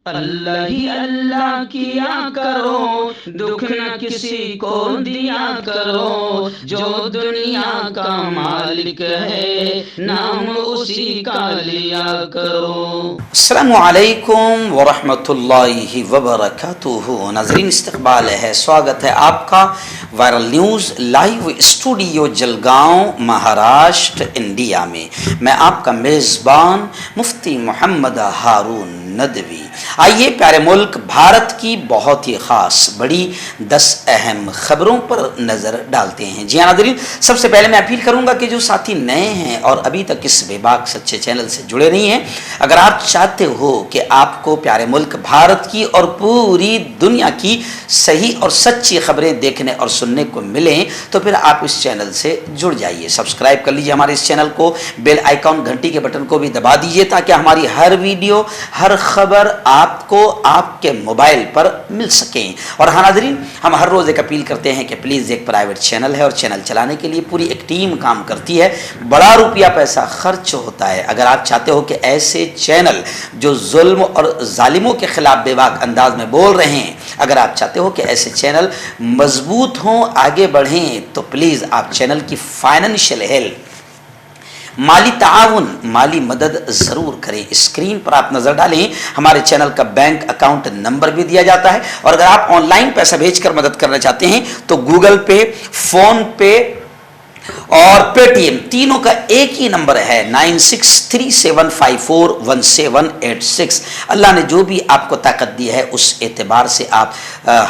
اللہ ہی اللہ کیا کرو، دکھ نہ کسی کو دیا کرو، جو دنیا کا مالک ہے نام اسی کا لیا کرو۔ السلام علیکم ورحمۃ اللہ وبرکاتہ۔ ناظرین، استقبال ہے، سواگت ہے آپ کا viral news live studio Jalgaon, Maharashtra, India میں۔ میں آپ کا میزبان مفتی محمد ہارون ندوی۔ آئیے پیارے ملک بھارت کی بہت ہی خاص بڑی 10 اہم خبروں پر نظر ڈالتے ہیں۔ جی ہاں ناظرین، سب سے پہلے میں اپیل کروں گا کہ جو ساتھی نئے ہیں اور ابھی تک اس بے باک سچے چینل سے جڑے نہیں ہیں، اگر آپ چاہتے ہو کہ آپ کو پیارے ملک بھارت کی اور پوری دنیا کی صحیح اور سچی خبریں دیکھنے اور سننے کو ملیں تو پھر آپ اس چینل سے جڑ جائیے، سبسکرائب کر لیجیے ہمارے اس چینل کو، بیل آئیکن گھنٹی کے بٹن کو بھی دبا دیجیے تاکہ ہماری ہر ویڈیو ہر خبر آپ کو آپ کے موبائل پر مل سکیں۔ اور ہاں ناظرین، ہم ہر روز ایک اپیل کرتے ہیں کہ پلیز ایک پرائیویٹ چینل ہے اور چینل چلانے کے لیے پوری ایک ٹیم کام کرتی ہے، بڑا روپیہ پیسہ خرچ ہوتا ہے۔ اگر آپ چاہتے ہو کہ ایسے چینل جو ظلم اور ظالموں کے خلاف بے باک انداز میں بول رہے ہیں، اگر آپ چاہتے ہو کہ ایسے چینل مضبوط ہوں، آگے بڑھیں، تو پلیز آپ چینل کی فائنینشیل ہیلپ، مالی تعاون، مالی مدد ضرور کریں۔ اسکرین پر آپ نظر ڈالیں، ہمارے چینل کا بینک اکاؤنٹ نمبر بھی دیا جاتا ہے، اور اگر آپ آن لائن پیسہ بھیج کر مدد کرنا چاہتے ہیں تو گوگل پے، فون پے اور پے ٹی ایم تینوں کا ایک ہی نمبر ہے 9637541786۔ اللہ نے جو بھی آپ کو طاقت دی ہے اس اعتبار سے آپ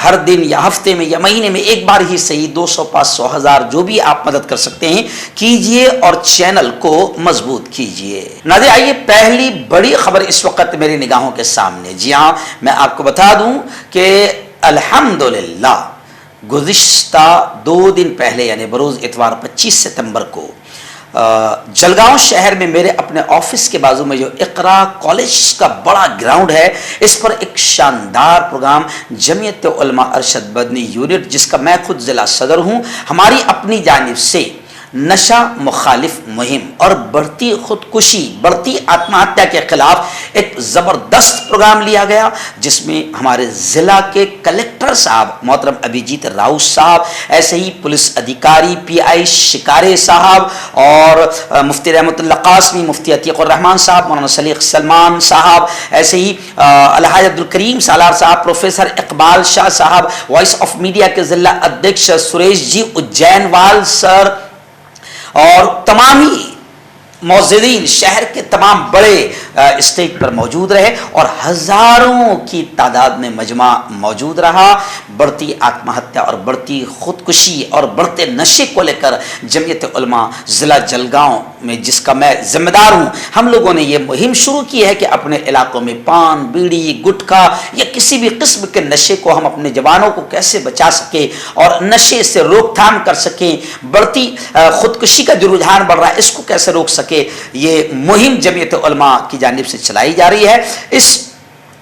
ہر دن یا ہفتے میں یا مہینے میں ایک بار ہی صحیح 200، 500، 1000 جو بھی آپ مدد کر سکتے ہیں کیجئے اور چینل کو مضبوط کیجئے۔ ناظرین، آئیے پہلی بڑی خبر اس وقت میری نگاہوں کے سامنے۔ جی ہاں، میں آپ کو بتا دوں کہ الحمدللہ گزشتہ 2 دن پہلے یعنی بروز اتوار 25 ستمبر کو جلگاؤں شہر میں میرے اپنے آفس کے بازو میں جو اقرا کالج کا بڑا گراؤنڈ ہے، اس پر ایک شاندار پروگرام جمعیت علماء ارشد مدنی یونٹ، جس کا میں خود ضلع صدر ہوں، ہماری اپنی جانب سے نشہ مخالف مہم اور بڑھتی خودکشی، بڑھتی آتما ہتیا کے خلاف ایک زبردست پروگرام لیا گیا، جس میں ہمارے ضلع کے کلیکٹر صاحب محترم ابھیجیت راؤ صاحب، ایسے ہی پولیس ادھیکاری پی آئی شکارے صاحب، اور مفتی رحمت اللہ قاسمی، مفتی عتیق الرحمان صاحب، مولانا سلیق سلمان صاحب، ایسے ہی الحاج عبدالکریم سالار صاحب، پروفیسر اقبال شاہ صاحب، وائس آف میڈیا کے ضلع ادھیکش سریش جی اجین وال سر، اور تمام ہی معززین شہر کے تمام بڑے اسٹیج پر موجود رہے اور ہزاروں کی تعداد میں مجمع موجود رہا۔ بڑھتی آتما ہتیا اور بڑھتی خودکشی اور بڑھتے نشے کو لے کر جمعیت علماء ضلع جلگاؤں میں، جس کا میں ذمہ دار ہوں، ہم لوگوں نے یہ مہم شروع کی ہے کہ اپنے علاقوں میں پان، بیڑی، گٹکا یا کسی بھی قسم کے نشے کو ہم اپنے جوانوں کو کیسے بچا سکیں اور نشے سے روک تھام کر سکیں، بڑھتی خودکشی کا جو رجحان بڑھ رہا ہے اس کو کیسے روک سکیں۔ یہ مہم جمعیت علماء کی جانب سے چلائی جا رہی ہے۔ اس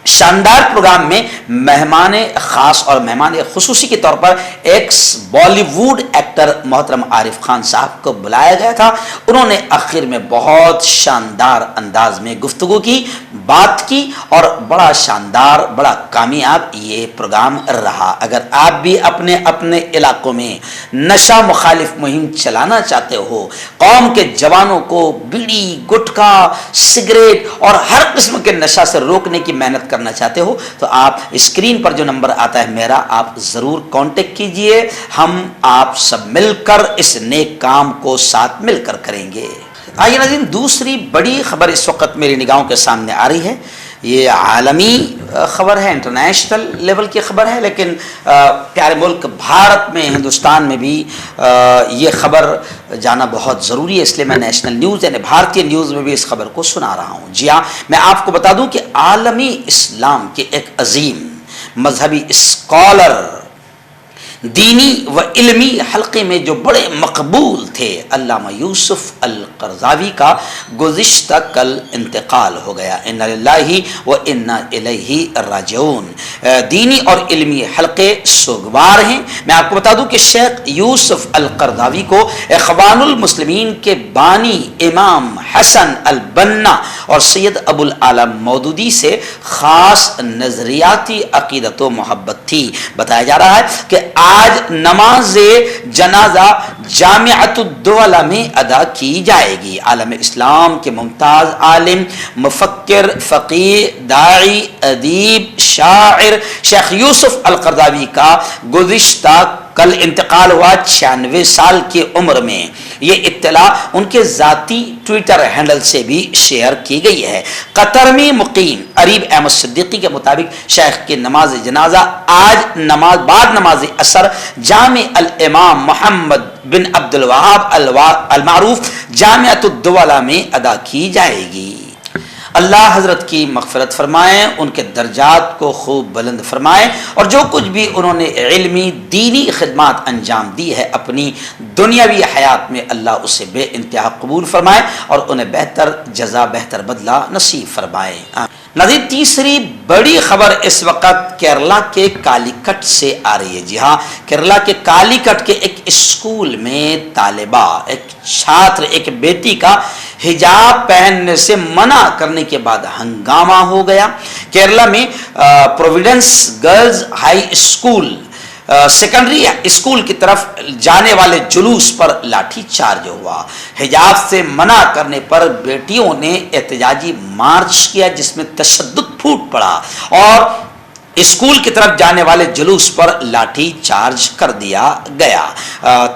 شاندار پروگرام میں مہمان خاص اور مہمان خصوصی کے طور پر ایکس بالی ووڈ ایکٹر محترم عارف خان صاحب کو بلایا گیا تھا۔ انہوں نے آخر میں بہت شاندار انداز میں گفتگو کی، بات کی، اور بڑا شاندار، بڑا کامیاب یہ پروگرام رہا۔ اگر آپ بھی اپنے اپنے علاقوں میں نشہ مخالف مہم چلانا چاہتے ہو، قوم کے جوانوں کو بیڑی، گٹکا، سگریٹ اور ہر قسم کے نشہ سے روکنے کی محنت کرنا چاہتے ہو، تو آپ اسکرین پر جو نمبر آتا ہے میرا، آپ ضرور کانٹیکٹ کیجئے۔ ہم آپ سب مل کر اس نیک کام کو ساتھ مل کر کریں گے۔ آئیے ناظرین، دوسری بڑی خبر اس وقت میری نگاہوں کے سامنے آ رہی ہے۔ یہ عالمی خبر ہے، انٹرنیشنل لیول کی خبر ہے، لیکن پیارے ملک بھارت میں، ہندوستان میں بھی یہ خبر جانا بہت ضروری ہے، اس لیے میں نیشنل نیوز یعنی بھارتی نیوز میں بھی اس خبر کو سنا رہا ہوں۔ جی ہاں، میں آپ کو بتا دوں کہ عالمی اسلام کے ایک عظیم مذہبی اسکالر دینی و علمی حلقے میں جو بڑے مقبول تھے، علامہ یوسف القرضاوی کا گزشتہ کل انتقال ہو گیا۔ انا للہ و انا الیہ راجعون۔ دینی اور علمی حلقے سوگوار ہیں۔ میں آپ کو بتا دوں کہ شیخ یوسف القرضاوی کو اخوان المسلمین کے بانی امام حسن البنا اور سید ابو الاعلی مودودی سے خاص نظریاتی عقیدت و محبت تھی۔ بتایا جا رہا ہے کہ آج نماز جنازہ جامعۃ الدولہ میں ادا کی جائے گی۔ عالم اسلام کے ممتاز عالم، مفکر، فقیہ، داعی، ادیب، شاعر شیخ یوسف القرضاوی کا گزشتہ کل انتقال ہوا 96 سال کی عمر میں۔ یہ اطلاع ان کے ذاتی ٹویٹر ہینڈل سے بھی شیئر کی گئی ہے۔ قطر میں مقیم عریب احمد صدیقی کے مطابق شیخ کی نماز جنازہ آج بعد نماز عصر جامع الامام محمد بن عبد الوہاب المعروف جامعۃ الدولہ میں ادا کی جائے گی۔ اللہ حضرت کی مغفرت فرمائیں، ان کے درجات کو خوب بلند فرمائیں، اور جو کچھ بھی انہوں نے علمی دینی خدمات انجام دی ہے اپنی دنیاوی حیات میں، اللہ اسے بے انتہا قبول فرمائے اور انہیں بہتر جزا، بہتر بدلہ نصیب فرمائے۔ نظیر تیسری بڑی خبر اس وقت کیرلا کے کالی کٹ سے آ رہی ہے۔ جی ہاں، کیرلا کے کالی کٹ کے ایک اسکول میں طالبہ، ایک چھاتر، ایک بیٹی کا حجاب پہننے سے منع کرنے کے بعد ہنگامہ ہو گیا۔ کیرلا میں providence girls high school secondary school کی طرف جانے والے جلوس پر لاٹھی چارج ہوا۔ حجاب سے منع کرنے پر بیٹیوں نے احتجاجی مارچ کیا جس میں تشدد پھوٹ پڑا اور اسکول کی طرف جانے والے جلوس پر لاٹھی چارج کر دیا گیا۔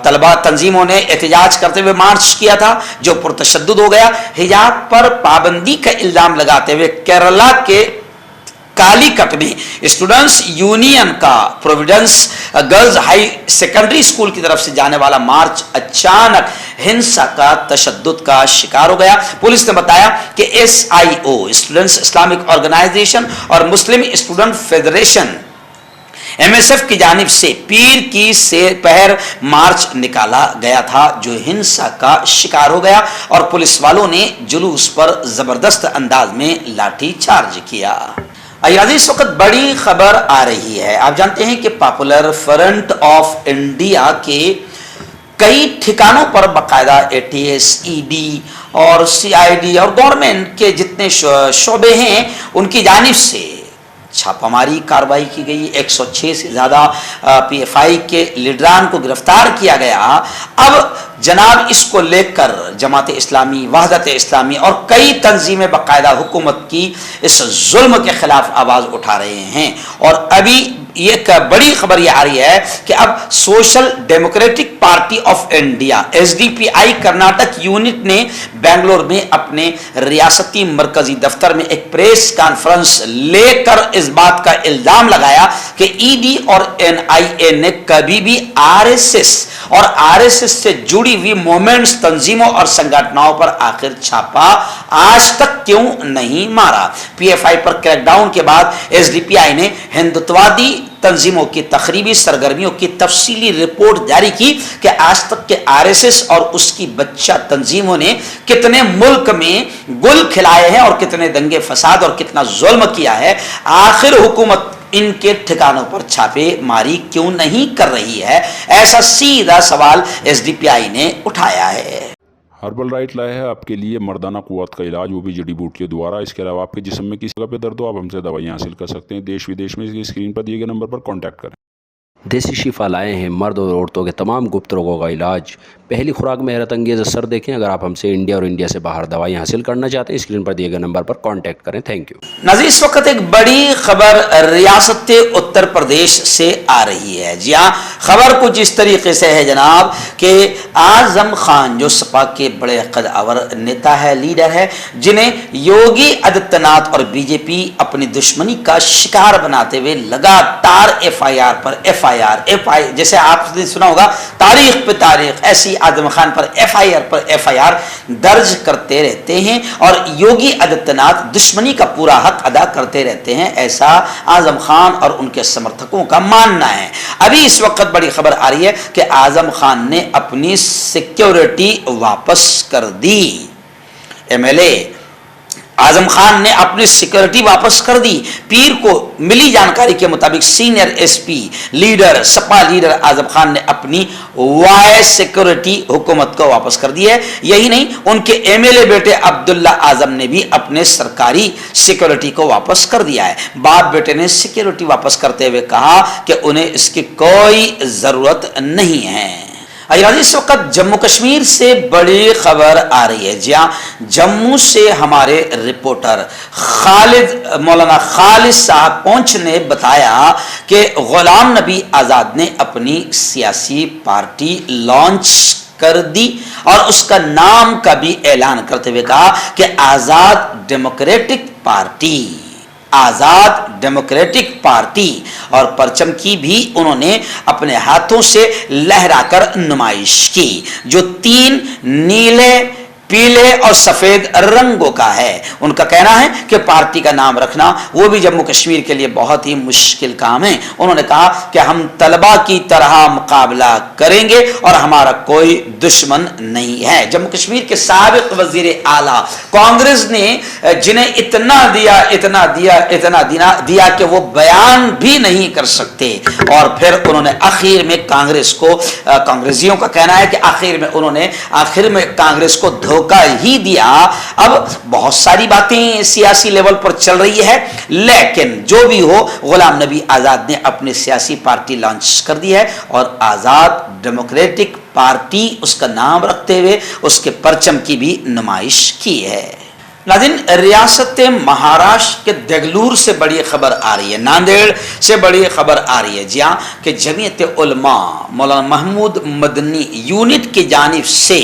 طلبہ تنظیموں نے احتجاج کرتے ہوئے مارچ کیا تھا جو پرتشدد ہو گیا۔ حجاب پر پابندی کا الزام لگاتے ہوئے کیرلا کے کالی کٹ میں اسٹوڈنٹس یونین کا providence girls high secondary school کی طرف سے جانے والا مارچ اچانک ہنسا کا تشدد کا شکار ہو گیا۔ پولیس نے بتایا کہ SIO اسٹوڈنٹس اسلامک آرگنائزیشن اور مسلم اسٹوڈنٹ فیڈریشن MSF کی جانب سے پیر کی پہر مارچ نکالا گیا تھا جو ہنسا کا شکار ہو گیا اور پولیس والوں نے جلوس پر زبردست انداز میں لاٹھی چارج کیا۔ اس وقت بڑی خبر آ رہی ہے۔ آپ جانتے ہیں کہ پاپولر فرنٹ آف انڈیا کے کئی ٹھکانوں پر باقاعدہ ATS، ED اور CID اور گورنمنٹ کے جتنے شعبے ہیں ان کی جانب سے چھاپہ ماری کارروائی کی گئی۔ 106 سے زیادہ PFI کے لیڈران کو گرفتار کیا گیا۔ اب جناب اس کو لے کر جماعت اسلامی، وحدت اسلامی اور کئی تنظیمیں باقاعدہ حکومت کی اس ظلم کے خلاف آواز اٹھا رہے ہیں، اور ابھی ایک بڑی خبر یہ آ رہی ہے کہ اب social democratic party of India SDPI Karnataka unit نے بنگلور میں اپنے ریاستی مرکزی دفتر میں ایک پریس کانفرنس لے کر اس بات کا الزام لگایا کہ ED اور NIA نے کبھی بھی RSS اور RSS سے جڑی ہوئی موومنٹس، تنظیموں اور سنگھٹنوں پر آخر چھاپا آج تک کیوں نہیں مارا۔ PFI پر کریک ڈاؤن کے بعد SDPI نے ہندوتوادی تنظیموں کی تخریبی سرگرمیوں کی تفصیلی رپورٹ جاری کی کہ آج تک کے RSS اور اس کی بچہ تنظیموں نے کتنے ملک میں گل کھلائے ہیں اور کتنے دنگے فساد اور کتنا ظلم کیا ہے۔ آخر حکومت ان کے ٹھکانوں پر چھاپے ماری کیوں نہیں کر رہی ہے؟ ایسا سیدھا سوال SDPI نے اٹھایا ہے۔ ہربل رائٹ لائے ہے آپ کے لیے مردانہ قوت کا علاج، وہ بھی جڑی بوٹیوں دوارا۔ اس کے علاوہ آپ کے جسم میں کسی جگہ پہ درد ہو آپ ہم سے دوائیاں حاصل کر سکتے ہیں۔ دیش ودیش میں اسکرین پر دیے گئے نمبر پر کانٹیکٹ کریں۔ دیسی شفا لائے ہیں مرد اور عورتوں کے تمام گپت روگوں کا علاج۔ پہلی خوراک میں حیرت انگیز اثر دیکھیں۔ اگر آپ ہم سے انڈیا اور انڈیا سے باہر دوائیں حاصل کرنا چاہتے ہیں اسکرین پر دیے گئے نمبر پر کانٹیکٹ کریں۔ Thank you. ناظرین اس وقت ایک بڑی خبر ریاست اتر پردیش سے آ رہی ہے۔ جی ہاں، خبر کچھ اس طریقے سے ہے جناب کہ اعظم خان جو سپا کے بڑے قد اور نیتا ہے، لیڈر ہے، جنہیں یوگی آدتیہ ناتھ اور BJP اپنی دشمنی کا شکار بناتے ہوئے لگاتار FIR پر FIR FIR جیسے آپ نے سنا ہوگا تاریخ پہ تاریخ ایسی اعظم خان پر FIR درج کرتے رہتے ہیں اور یوگی آدتیہ ناتھ دشمنی کا پورا حق ادا کرتے رہتے ہیں، ایسا اعظم خان اور ان کے سمرتھکوں کا ماننا ہے۔ ابھی اس وقت بڑی خبر آ رہی ہے کہ اعظم خان نے اپنی سیکیورٹی واپس کر دی۔ MLA اعظم خان نے اپنی سیکیورٹی واپس کر دی۔ پیر کو ملی جانکاری کے مطابق سینئر SP لیڈر سپا لیڈر اعظم خان نے اپنی وائس سیکیورٹی حکومت کو واپس کر دی ہے۔ یہی نہیں، ان کے MLA بیٹے عبداللہ اعظم نے بھی اپنے سرکاری سیکیورٹی کو واپس کر دیا ہے۔ باپ بیٹے نے سیکیورٹی واپس کرتے ہوئے کہا کہ انہیں اس کی کوئی ضرورت نہیں ہے۔ اس وقت جموں کشمیر سے بڑی خبر آ رہی ہے۔ جہاں جموں سے ہمارے رپورٹر مولانا خالد صاحب پونچھ نے بتایا کہ غلام نبی آزاد نے اپنی سیاسی پارٹی لانچ کر دی اور اس کا نام کا بھی اعلان کرتے ہوئے کہا کہ آزاد ڈیموکریٹک پارٹی، آزاد ڈیموکریٹک پارٹی، اور پرچم کی بھی انہوں نے اپنے ہاتھوں سے لہرا کر نمائش کی جو 3 نیلے، پیلے اور سفید رنگوں کا ہے۔ ان کا کہنا ہے کہ پارٹی کا نام رکھنا وہ بھی جموں کشمیر کے لیے بہت ہی مشکل کام ہے۔ انہوں نے کہا کہ ہم طلبہ کی طرح مقابلہ کریں گے اور ہمارا کوئی دشمن نہیں ہے۔ جموں کشمیر کے سابق وزیر اعلیٰ کانگریس نے جنہیں اتنا دیا کہ وہ بیان بھی نہیں کر سکتے، اور پھر انہوں نے آخر میں کانگریسیوں کا کہنا ہے کہ آخر میں کانگریس کو دھوکہ ہی دیا۔ اب بہت ساری باتیں سیاسی لیول پر چل رہی ہے، لیکن جو بھی ہو غلام نبی آزاد نے اپنی سیاسی پارٹی لانچ کر دی ہے اور آزاد ڈیموکریٹک پارٹی اس کا نام رکھتے ہوئے اس کے پرچم کی بھی نمائش کی ہے۔ ناظرین، ریاست مہاراشٹر کے دگلور سے بڑی خبر آ رہی ہے، ناندیڑ سے بڑی خبر آ رہی ہے جہاں کہ جمعیت علماء مولانا محمود مدنی یونٹ کی جانب سے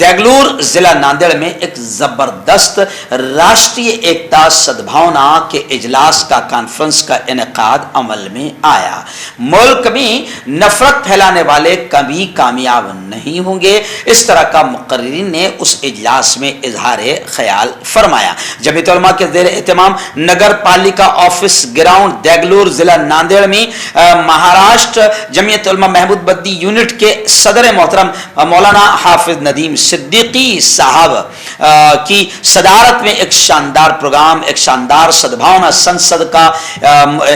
دگلور ضلع ناندیڑ میں ایک زبردست راشٹری ایکتا سدبھاونا کے اجلاس کا کانفرنس کا انعقاد عمل میں آیا۔ ملک میں نفرت پھیلانے والے کبھی کامیاب نہیں ہوں گے، اس طرح کا مقررین نے اس اجلاس میں اظہار خیال فرمایا۔ جمعیت علماء کے زیر اہتمام نگر پالیکا آفس گراؤنڈ دگلور ضلع ناندیڑ میں مہاراشٹر جمعیت علماء محمود مدنی یونٹ کے صدر محترم مولانا حافظ ندیم صدیقی صاحب کی صدارت میں ایک شاندار پروگرام، ایک شاندار سدبھاونا سنسد کا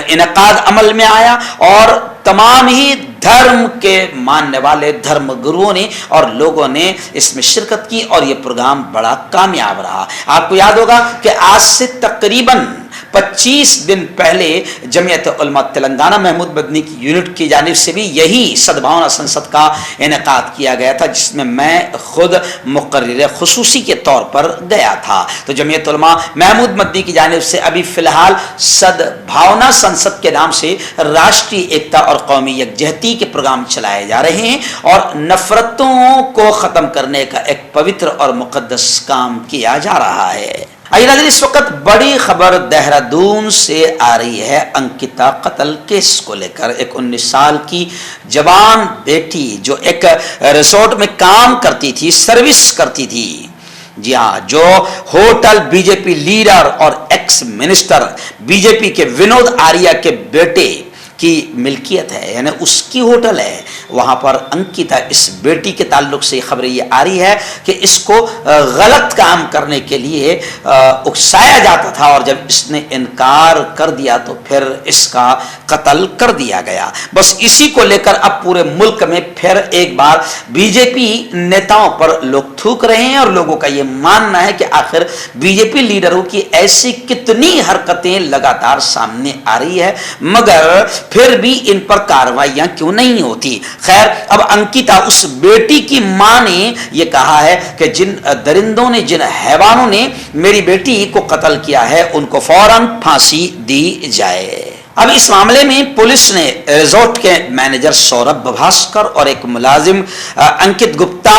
انعقاد عمل میں آیا اور تمام ہی دھرم کے ماننے والے دھرم گروؤں نے اور لوگوں نے اس میں شرکت کی اور یہ پروگرام بڑا کامیاب رہا۔ آپ کو یاد ہوگا کہ آج سے تقریباً 25 دن پہلے جمعیت علماء تلنگانہ محمود مدنی کی یونٹ کی جانب سے بھی یہی سدبھاونا سنسد کا انعقاد کیا گیا تھا، جس میں میں خود مقرر خصوصی کے طور پر گیا تھا۔ تو جمعیت علماء محمود مدنی کی جانب سے ابھی فی الحال سدبھاونا سنسد کے نام سے راشٹری ایکتا اور قومی یکجہتی کے پروگرام چلائے جا رہے ہیں اور نفرتوں کو ختم کرنے کا ایک پوتر اور مقدس کام کیا جا رہا ہے۔ اس وقت بڑی خبر دہرادون سے آ رہی ہے انکتا قتل کیس کو لے کر۔ ایک 19 سال کی جوان بیٹی جو ایک ریسورٹ میں کام کرتی تھی، سروس کرتی تھی، جی ہاں، جو ہوٹل BJP لیڈر اور ایکس منسٹر BJP کے ونود آریہ کے بیٹے کی ملکیت ہے، یعنی اس کی ہوٹل ہے، وہاں پر انکتا اس بیٹی کے تعلق سے خبر یہ آ رہی ہے کہ اس کو غلط کام کرنے کے لیے اکسایا جاتا تھا اور جب اس نے انکار کر دیا تو پھر اس کا قتل کر دیا گیا۔ بس اسی کو لے کر اب پورے ملک میں پھر ایک بار BJP نیتاؤں پر لوگ تھوک رہے ہیں اور لوگوں کا یہ ماننا ہے کہ آخر BJP لیڈروں کی ایسی کتنی حرکتیں لگاتار سامنے آ رہی ہے مگر پھر بھی ان پر کارروائیاں کیوں نہیں ہوتی۔ خیر، اب انکتا اس بیٹی کی ماں نے یہ کہا ہے کہ جن درندوں نے، جن حیوانوں نے میری بیٹی کو قتل کیا ہے ان کو فوراً پھانسی دی جائے۔ اب اس معاملے میں پولیس نے ریزورٹ کے مینیجر سوربھ بھاسکر اور ایک ملازم انکت گپتا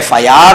FIR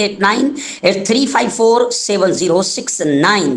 8983547069